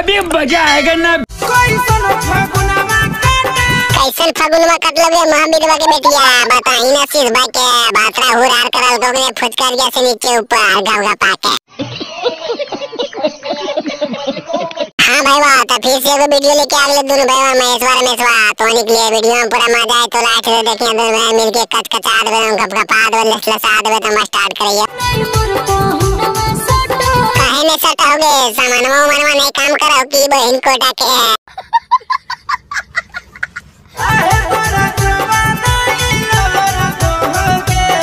अभी मजा आएगा ना। कैसन फगुनवा कटल गे महावीरवा के बेटिया बताई ना सिरबा के बातरा हुरार करल गोगने फुचकारिया से नीचे ऊपर गावगा पाके। हाँ भाई वाह तो फिर से एगो वीडियो लेके आ गए दोनों भाई महेशवा तो निकले वीडियो में पूरा मजा आए तो लाइट से देखिए दोनों भाई मिलके कचकचा देवे गपगपा देवे लसलसा देवे तो मस्त स्टार्ट करिए। काहे ने सट हो गए सामानवा मनवा नहीं काम करो की बहन कोटा के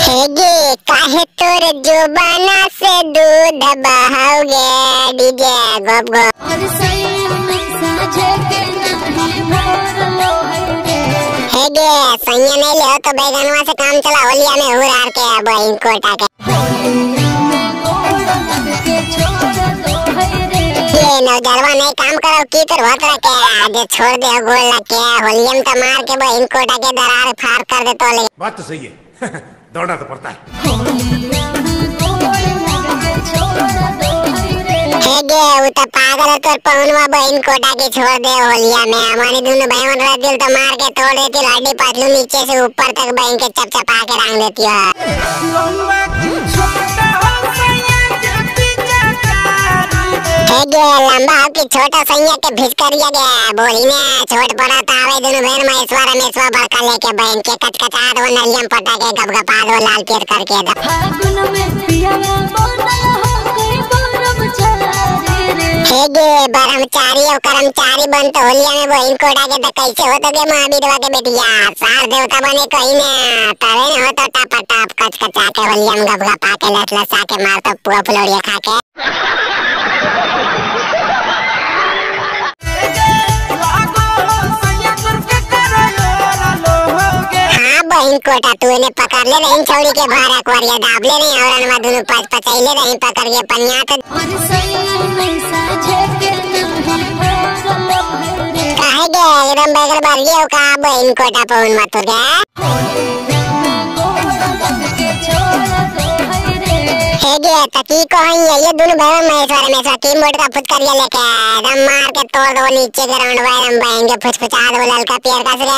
हेगे काहे तोर जुबाना से दूध बहाओगे डीजे गप गप हेगे सैया नहीं ले तो बैगनवा से काम चला होलिया में हुरार के बहन कोटा के ये नौजरवा नहीं काम करो की करवा तोरा के आगे छोड़ दे गोल लग के होलिया में तो मार के बहन कोटा के दरार फाड़ कर दे तो ले। बात तो सही है दौड़ना तो पड़ता है। हेगे वो तो पागल है तोर पहुनवा बहन कोटा के छोड़ दे होलिया में हमारी दोनों बहन रह दिल तो मार के तोड़ देती लाडी पातलू नीचे से ऊपर तक बहन के चपचपा के रंग देती है। हेगे लंबा हो कि छोटा सैया के भिजकरिया गया बोली ने छोट पड़ा तावे दोनों बहन महेशवा बड़का लेके बहन के कचकचा दो नलियम पटा के गपगपा दो लाल पेट करके दो। हेगे ब्रह्मचारी और कर्मचारी बन तो होलिया में बहन कोटा के तो कैसे हो तो गे महावीरवा के बेटिया सार देवता बने कहीं ने तवे न हो तो टप टप कचकचा के होलिया में गपगपा के लसलसा के मार तो पुआ फुलौड़िया खा के। बहन कोटा तू ने पकड़ ले रही छौड़ी के भारा कुरिया दाब ले रही और अनवा दोनों पच पचैले रही पकड़ के पनिया तो काहे गे एकदम बैगल भर गया का बहन कोटा पहुन मत गे हेगे तकी को ये दोनों भाई महेशवा की मोड़ का फुचकारिया लेके एकदम मार के तोड़ दो नीचे ग्राउंड वायरम बहन के फुचफुचा दो ललका पेड़ का से